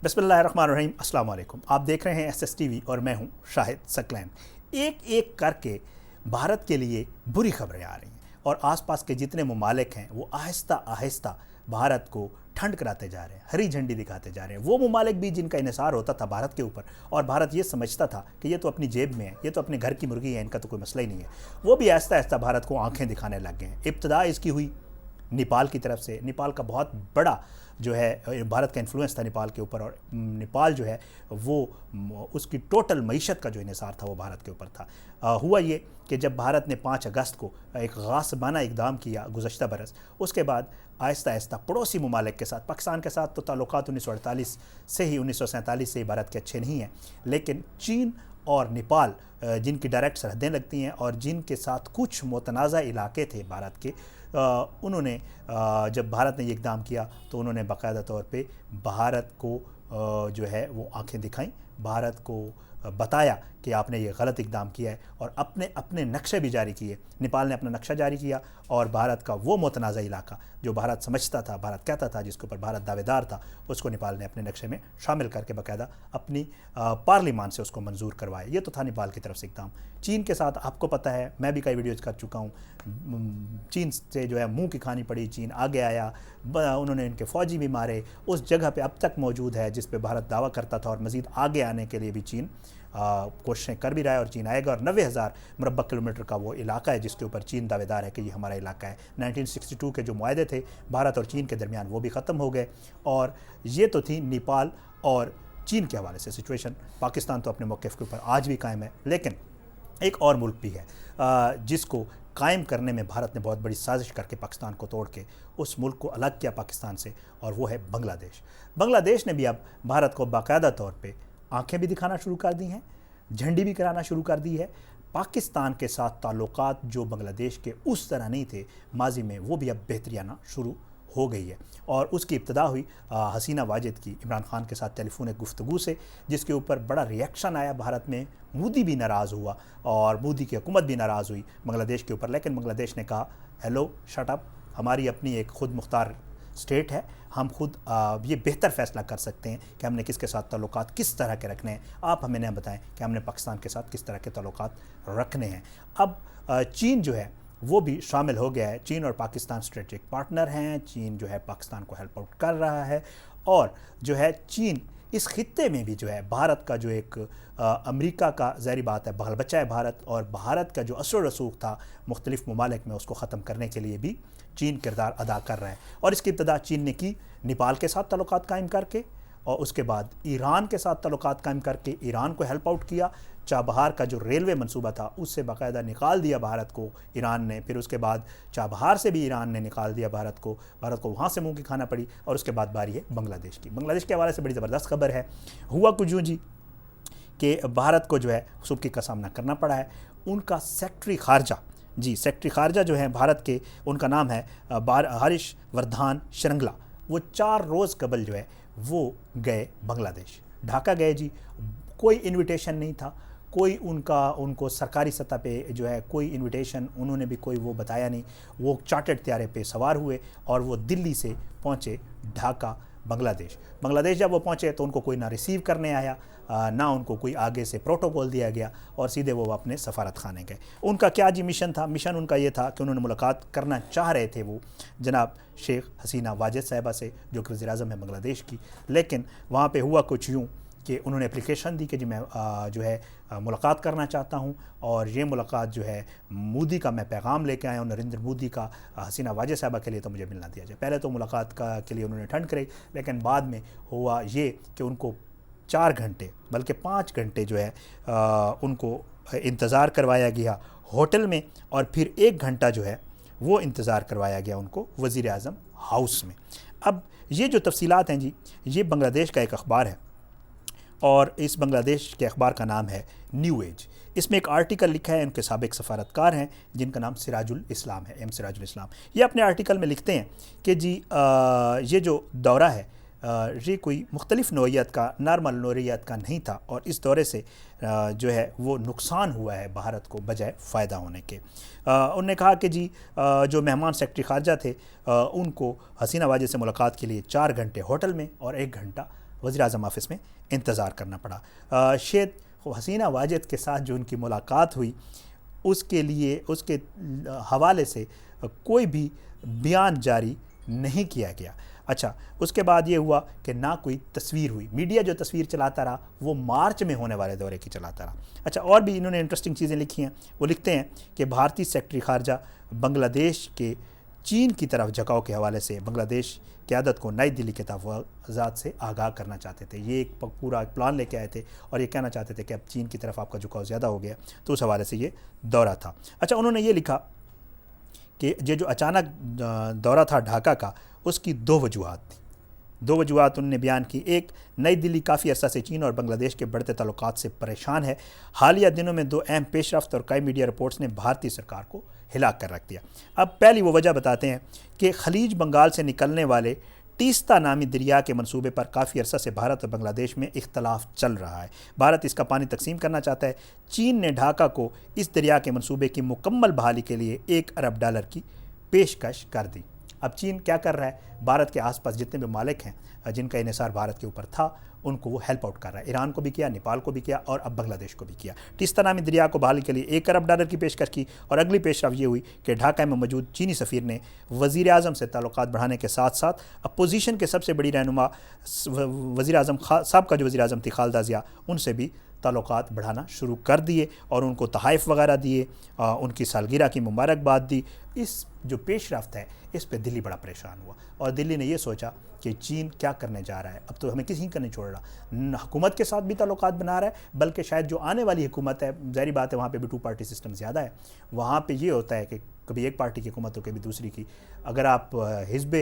بسم اللہ الرحمن الرحیم۔ السلام علیکم، آپ دیکھ رہے ہیں ایس ایس ٹی وی اور میں ہوں شاہد سکلین۔ ایک ایک کر کے بھارت کے لیے بری خبریں آ رہی ہیں اور آس پاس کے جتنے ممالک ہیں وہ آہستہ آہستہ بھارت کو ٹھنڈ کراتے جا رہے ہیں، ہری جھنڈی دکھاتے جا رہے ہیں۔ وہ ممالک بھی جن کا انحصار ہوتا تھا بھارت کے اوپر اور بھارت یہ سمجھتا تھا کہ یہ تو اپنی جیب میں ہے، یہ تو اپنے گھر کی مرغی ہے، ان کا تو کوئی مسئلہ ہی نہیں ہے، وہ بھی آہستہ آہستہ بھارت کو آنکھیں دکھانے لگ گئے ہیں۔ ابتدا اس کی ہوئی نیپال کی طرف سے۔ نیپال کا بہت بڑا جو ہے بھارت کا انفلوئنس تھا نیپال کے اوپر، اور نیپال جو ہے وہ اس کی ٹوٹل معیشت کا جو انحصار تھا وہ بھارت کے اوپر تھا۔ ہوا یہ کہ جب بھارت نے 5 اگست کو ایک غاصبانہ اقدام کیا گزشتہ برس، اس کے بعد آہستہ آہستہ پڑوسی ممالک کے ساتھ، پاکستان کے ساتھ تو تعلقات 1948 سے ہی 1947 سے ہی بھارت کے اچھے نہیں ہیں، لیکن چین اور نیپال جن کی ڈائریکٹ سرحدیں لگتی ہیں اور جن کے ساتھ کچھ متنازع علاقے تھے بھارت کے، انہوں نے جب بھارت نے یہ اقدام کیا تو انہوں نے باقاعدہ طور پہ بھارت کو جو ہے وہ آنکھیں دکھائیں، بھارت کو بتایا کہ آپ نے یہ غلط اقدام کیا ہے، اور اپنے نقشے بھی جاری کیے۔ نیپال نے اپنا نقشہ جاری کیا اور بھارت کا وہ متنازع علاقہ جو بھارت سمجھتا تھا، بھارت کہتا تھا، جس کے اوپر بھارت دعوے دار تھا، اس کو نیپال نے اپنے نقشے میں شامل کر کے باقاعدہ اپنی پارلیمان سے اس کو منظور کروایا۔ یہ تو تھا نیپال کی طرف سے اقدام۔ چین کے ساتھ آپ کو پتہ ہے، میں بھی کئی ویڈیوز کر چکا ہوں، چین سے جو ہے منہ کی کھانی پڑی، چین آگے آیا، انہوں نے ان کے فوجی بھی مارے، اس جگہ پہ اب تک موجود ہے جس پہ بھارت دعویٰ کرتا تھا، اور مزید آگے آنے کے لیے بھی چین کوششیں کر بھی رہا ہے، اور چین آئے گا، اور 90,000 مربع کلومیٹر کا وہ علاقہ ہے جس کے اوپر چین دعوے دار ہے کہ یہ ہمارا علاقہ ہے۔ 1962 کے جو معاہدے تھے بھارت اور چین کے درمیان وہ بھی ختم ہو گئے، اور یہ تو تھی نیپال اور چین کے حوالے سے سچویشن۔ پاکستان تو اپنے موقف کے اوپر آج بھی قائم ہے، لیکن ایک اور ملک بھی ہے جس کو قائم کرنے میں بھارت نے بہت بڑی سازش کر کے پاکستان کو توڑ کے اس ملک کو الگ کیا پاکستان سے، اور وہ ہے بنگلہ دیش۔ بنگلہ دیش نے بھی اب بھارت کو باقاعدہ طور پہ آنکھیں بھی دکھانا شروع کر دی ہیں، جھنڈی بھی کرانا شروع کر دی ہے۔ پاکستان کے ساتھ تعلقات جو بنگلہ دیش کے اس طرح نہیں تھے ماضی میں، وہ بھی اب بہتری آنا شروع ہو گئی ہے، اور اس کی ابتدا ہوئی حسینہ واجد کی عمران خان کے ساتھ ٹیلی فونک گفتگو سے، جس کے اوپر بڑا ریئیکشن آیا بھارت میں۔ مودی بھی ناراض ہوا اور مودی کی حکومت بھی ناراض ہوئی بنگلہ دیش کے اوپر، لیکن بنگلہ دیش نے کہا ہیلو شٹ اپ، ہماری اپنی ایک خود مختار اسٹیٹ ہے، ہم خود یہ بہتر فیصلہ کر سکتے ہیں کہ ہم نے کس کے ساتھ تعلقات کس طرح کے رکھنے ہیں، آپ ہمیں نہ بتائیں کہ ہم نے پاکستان کے ساتھ کس طرح کے تعلقات رکھنے ہیں۔ اب چین جو ہے وہ بھی شامل ہو گیا ہے، چین اور پاکستان اسٹریٹجک پارٹنر ہیں، چین جو ہے پاکستان کو ہیلپ آؤٹ کر رہا ہے، اور جو ہے چین اس خطے میں بھی جو ہے بھارت کا جو ایک امریکہ کا ظاہری بات ہے بغل بچہ ہے بھارت، اور بھارت کا جو اثر و رسوخ تھا مختلف ممالک میں اس کو ختم کرنے کے لیے بھی چین کردار ادا کر رہا ہے۔ اور اس کی ابتدا چین نے کی نیپال کے ساتھ تعلقات قائم کر کے، اور اس کے بعد ایران کے ساتھ تعلقات قائم کر کے ایران کو ہیلپ آؤٹ کیا۔ چابہار کا جو ریلوے منصوبہ تھا اس سے باقاعدہ نکال دیا بھارت کو ایران نے، پھر اس کے بعد چابہار سے بھی ایران نے نکال دیا بھارت کو وہاں سے منہ کی کھانا پڑی، اور اس کے بعد باری ہے بنگلہ دیش کی۔ بنگلہ دیش کے حوالے سے بڑی زبردست خبر ہے، ہوا کچھ یوں جی کہ بھارت کو جو ہے سبکی کا سامنا کرنا پڑا ہے۔ ان کا سیکٹری خارجہ جو ہیں بھارت کے، ان کا نام ہے ہریش وردھان شرنگلا، وہ 4 روز قبل جو ہے وہ گئے بنگلہ دیش، ڈھاکہ گئے جی۔ کوئی انویٹیشن نہیں تھا، کوئی ان کو سرکاری سطح پہ جو ہے کوئی انویٹیشن انہوں نے بھی کوئی وہ بتایا نہیں۔ وہ چارٹرڈ طیارے پہ سوار ہوئے اور وہ دلی سے پہنچے ڈھاکہ بنگلہ دیش۔ جب وہ پہنچے تو ان کو کوئی نہ ریسیو کرنے آیا، نہ ان کو کوئی آگے سے پروٹوکول دیا گیا، اور سیدھے وہ اپنے سفارت خانے گئے۔ ان کا کیا جی مشن تھا؟ مشن ان کا یہ تھا کہ انہوں نے ملاقات کرنا چاہ رہے تھے وہ جناب شیخ حسینہ واجد صاحبہ سے، جو کہ وزیر اعظم ہے بنگلہ دیش کی، لیکن وہاں پہ ہوا کچھ یوں کہ انہوں نے اپلیکیشن دی کہ جی میں جو ہے ملاقات کرنا چاہتا ہوں، اور یہ ملاقات جو ہے مودی کا میں پیغام لے کے آیا ہوں، نریندر مودی کا حسینہ واجد صاحبہ کے لیے، تو مجھے ملنا دیا جائے۔ پہلے تو ملاقات کے لیے انہوں نے ٹھنڈ کرائی، لیکن بعد میں ہوا یہ کہ ان کو 4 گھنٹے بلکہ 5 گھنٹے جو ہے ان کو انتظار کروایا گیا ہوٹل میں، اور پھر 1 گھنٹہ جو ہے وہ انتظار کروایا گیا ان کو وزیر اعظم ہاؤس میں۔ اب یہ جو تفصیلات ہیں جی، یہ بنگلہ دیش کا ایک اخبار ہے، اور اس بنگلہ دیش کے اخبار کا نام ہے نیو ایج۔ اس میں ایک آرٹیکل لکھا ہے، ان کے سابق سفارتکار ہیں جن کا نام سراج الاسلام ہے، سراج الاسلام۔ یہ اپنے آرٹیکل میں لکھتے ہیں کہ جی یہ جو دورہ ہے یہ کوئی مختلف نوعیت کا، نارمل نوعیت کا نہیں تھا، اور اس دورے سے جو ہے وہ نقصان ہوا ہے بھارت کو بجائے فائدہ ہونے کے۔ انہوں نے کہا کہ جی جو مہمان سیکرٹری خارجہ تھے ان کو حسینہ واجد سے ملاقات کے لیے 4 گھنٹے ہوٹل میں اور 1 گھنٹہ وزیر اعظم آفس میں انتظار کرنا پڑا۔ شاید حسینہ واجد کے ساتھ جو ان کی ملاقات ہوئی اس کے حوالے سے کوئی بھی بیان جاری نہیں کیا گیا۔ اچھا، اس کے بعد یہ ہوا کہ نہ کوئی تصویر ہوئی، میڈیا جو تصویر چلاتا رہا وہ مارچ میں ہونے والے دورے کی چلاتا رہا۔ اچھا، اور بھی انہوں نے انٹرسٹنگ چیزیں لکھی ہیں۔ وہ لکھتے ہیں کہ بھارتی سیکرٹری خارجہ بنگلہ دیش کے چین کی طرف جھکاؤ کے حوالے سے بنگلہ دیش قیادت کو نئی دلی کے تحفظات سے آگاہ کرنا چاہتے تھے۔ یہ ایک پورا پلان لے کے آئے تھے اور یہ کہنا چاہتے تھے کہ اب چین کی طرف آپ کا جھکاؤ زیادہ ہو گیا، تو اس حوالے سے یہ دورہ تھا۔ اچھا، انہوں نے یہ لکھا کہ یہ جو اچانک دورہ تھا ڈھاکہ کا، اس کی دو وجوہات تھیں۔ دو وجوہات انہوں نے بیان کی۔ ایک، نئی دلی کافی عرصہ سے چین اور بنگلہ دیش کے بڑھتے تعلقات سے پریشان ہے۔ حالیہ دنوں میں دو اہم پیش رفت اور کئی میڈیا رپورٹس نے بھارتی سرکار کو ہلا کر رکھ دیا۔ اب پہلی وہ وجہ بتاتے ہیں کہ خلیج بنگال سے نکلنے والے تیستا نامی دریا کے منصوبے پر کافی عرصہ سے بھارت اور بنگلہ دیش میں اختلاف چل رہا ہے۔ بھارت اس کا پانی تقسیم کرنا چاہتا ہے۔ چین نے ڈھاکہ کو اس دریا کے منصوبے کی مکمل بحالی کے لیے $1 ارب کی پیشکش کر دی۔ اب چین کیا کر رہا ہے؟ بھارت کے آس پاس جتنے بھی ممالک ہیں جن کا انحصار بھارت کے اوپر تھا ان کو وہ ہیلپ آؤٹ کر رہا ہے۔ ایران کو بھی کیا، نیپال کو بھی کیا اور اب بنگلہ دیش کو بھی کیا۔ تیستا نامی دریا کو بحالی کے لیے $1 ارب کی پیشکش کی، اور اگلی پیش رفت یہ ہوئی کہ ڈھاکہ میں موجود چینی سفیر نے وزیر اعظم سے تعلقات بڑھانے کے ساتھ ساتھ اپوزیشن کے سب سے بڑی رہنما وزیر اعظم صاحب کا جو وزیر اعظم تھی خالدہ ضیاء، ان سے بھی تعلقات بڑھانا شروع کر دیے اور ان کو تحائف وغیرہ دیے، ان کی سالگرہ کی مبارکباد دی۔ اس جو پیش رفت ہے اس پہ دلی بڑا پریشان ہوا اور دلی نے یہ سوچا کہ چین کیا کرنے جا رہا ہے، اب تو ہمیں کسی کا نہیں چھوڑ رہا، حکومت کے ساتھ بھی تعلقات بنا رہا ہے، بلکہ شاید جو آنے والی حکومت ہے، ظاہری بات ہے وہاں پہ بھی 2 پارٹی سسٹم زیادہ ہے، وہاں پہ یہ ہوتا ہے کہ کبھی ایک پارٹی کی حکومت ہو کبھی دوسری کی۔ اگر آپ حزب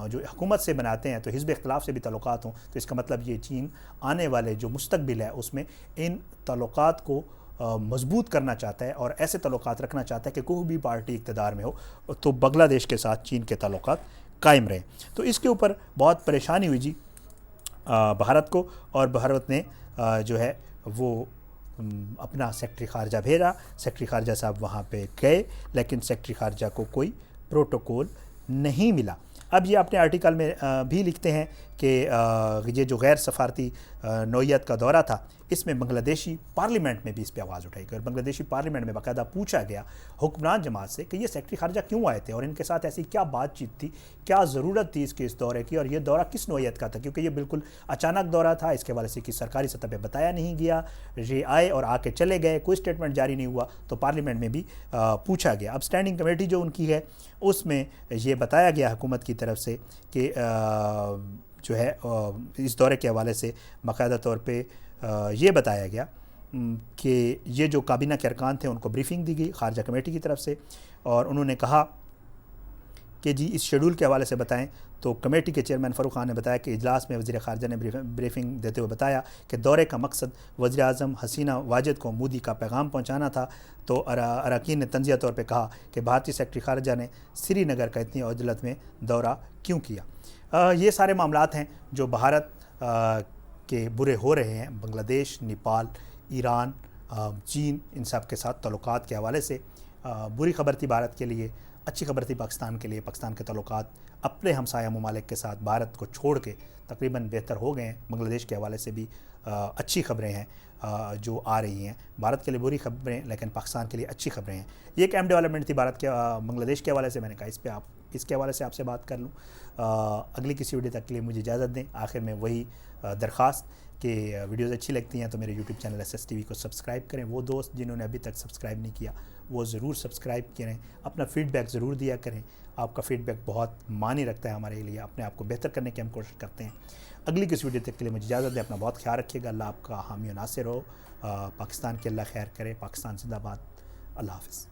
جو حکومت سے بناتے ہیں تو حزب اختلاف سے بھی تعلقات ہوں تو اس کا مطلب یہ چین آنے والے جو مستقبل ہے اس میں ان تعلقات کو مضبوط کرنا چاہتا ہے اور ایسے تعلقات رکھنا چاہتا ہے کہ کوئی بھی پارٹی اقتدار میں ہو تو بنگلہ دیش کے ساتھ چین کے تعلقات قائم رہیں۔ تو اس کے اوپر بہت پریشانی ہوئی جی بھارت کو، اور بھارت نے جو ہے وہ اپنا سیکرٹری خارجہ بھیجا۔ سیکرٹری خارجہ صاحب وہاں پہ گئے لیکن سیکرٹری خارجہ کو کوئی پروٹوکول نہیں ملا۔ اب یہ اپنے آرٹیکل میں بھی لکھتے ہیں کہ یہ جو غیر سفارتی نوعیت کا دورہ تھا اس میں بنگلہ دیشی پارلیمنٹ میں بھی اس پہ آواز اٹھائی گئی اور بنگلہ دیشی پارلیمنٹ میں باقاعدہ پوچھا گیا حکمران جماعت سے کہ یہ سیکرٹری خارجہ کیوں آئے تھے اور ان کے ساتھ ایسی کیا بات چیت تھی، کیا ضرورت تھی اس دورے کی، اور یہ دورہ کس نوعیت کا تھا، کیونکہ یہ بالکل اچانک دورہ تھا، اس کے حوالے سے کہ سرکاری سطح پہ بتایا نہیں گیا، یہ آئے اور آ کے چلے گئے، کوئی اسٹیٹمنٹ جاری نہیں ہوا، تو پارلیمنٹ میں بھی پوچھا گیا۔ اب اسٹینڈنگ کمیٹی جو ان کی ہے اس میں یہ بتایا گیا حکومت کی طرف سے کہ جو ہے اس دورے کے حوالے سے باقاعدہ طور پہ یہ بتایا گیا کہ یہ جو کابینہ کے ارکان تھے ان کو بریفنگ دی گئی خارجہ کمیٹی کی طرف سے، اور انہوں نے کہا کہ جی اس شیڈول کے حوالے سے بتائیں۔ تو کمیٹی کے چیئرمین فاروق خان نے بتایا کہ اجلاس میں وزیر خارجہ نے بریفنگ دیتے ہوئے بتایا کہ دورے کا مقصد وزیر اعظم حسینہ واجد کو مودی کا پیغام پہنچانا تھا۔ تو اراکین نے تنزیہ طور پہ کہا کہ بھارتی سیکرٹری خارجہ نے سری نگر کا اتنی عجلت میں دورہ کیوں کیا۔ یہ سارے معاملات ہیں جو بھارت کے برے ہو رہے ہیں، بنگلہ دیش، نیپال، ایران، چین، ان سب کے ساتھ تعلقات کے حوالے سے۔ بری خبر تھی بھارت کے لیے، اچھی خبر تھی پاکستان کے لیے۔ پاکستان کے تعلقات اپنے ہمسایہ ممالک کے ساتھ بھارت کو چھوڑ کے تقریباً بہتر ہو گئے ہیں۔ بنگلہ دیش کے حوالے سے بھی اچھی خبریں ہیں جو آ رہی ہیں، بھارت کے لیے بری خبریں لیکن پاکستان کے لیے اچھی خبریں ہیں۔ یہ ایک اہم ڈیولپمنٹ تھی بھارت کے بنگلہ دیش کے حوالے سے، میں نے کہا اس کے حوالے سے آپ سے بات کر لوں۔ اگلی کسی ویڈیو تک کے لیے مجھے اجازت دیں۔ آخر میں وہی درخواست کہ ویڈیوز اچھی لگتی ہیں تو میرے یوٹیوب چینل SSTV کو سبسکرائب کریں۔ وہ دوست جنہوں نے ابھی تک سبسکرائب نہیں کیا وہ ضرور سبسکرائب کریں، اپنا فیڈ بیک ضرور دیا کریں۔ آپ کا فیڈ بیک بہت معنی رکھتا ہے ہمارے لیے، اپنے آپ کو بہتر کرنے کی ہم کوشش کرتے ہیں۔ اگلی کسی ویڈیو تک کے لیے مجھے اجازت دیں، اپنا بہت خیال رکھیے گا۔ اللہ آپ کا حامی و ناصر ہو، پاکستان کی اللہ خیر کرے۔ پاکستان زندہ باد، اللہ حافظ۔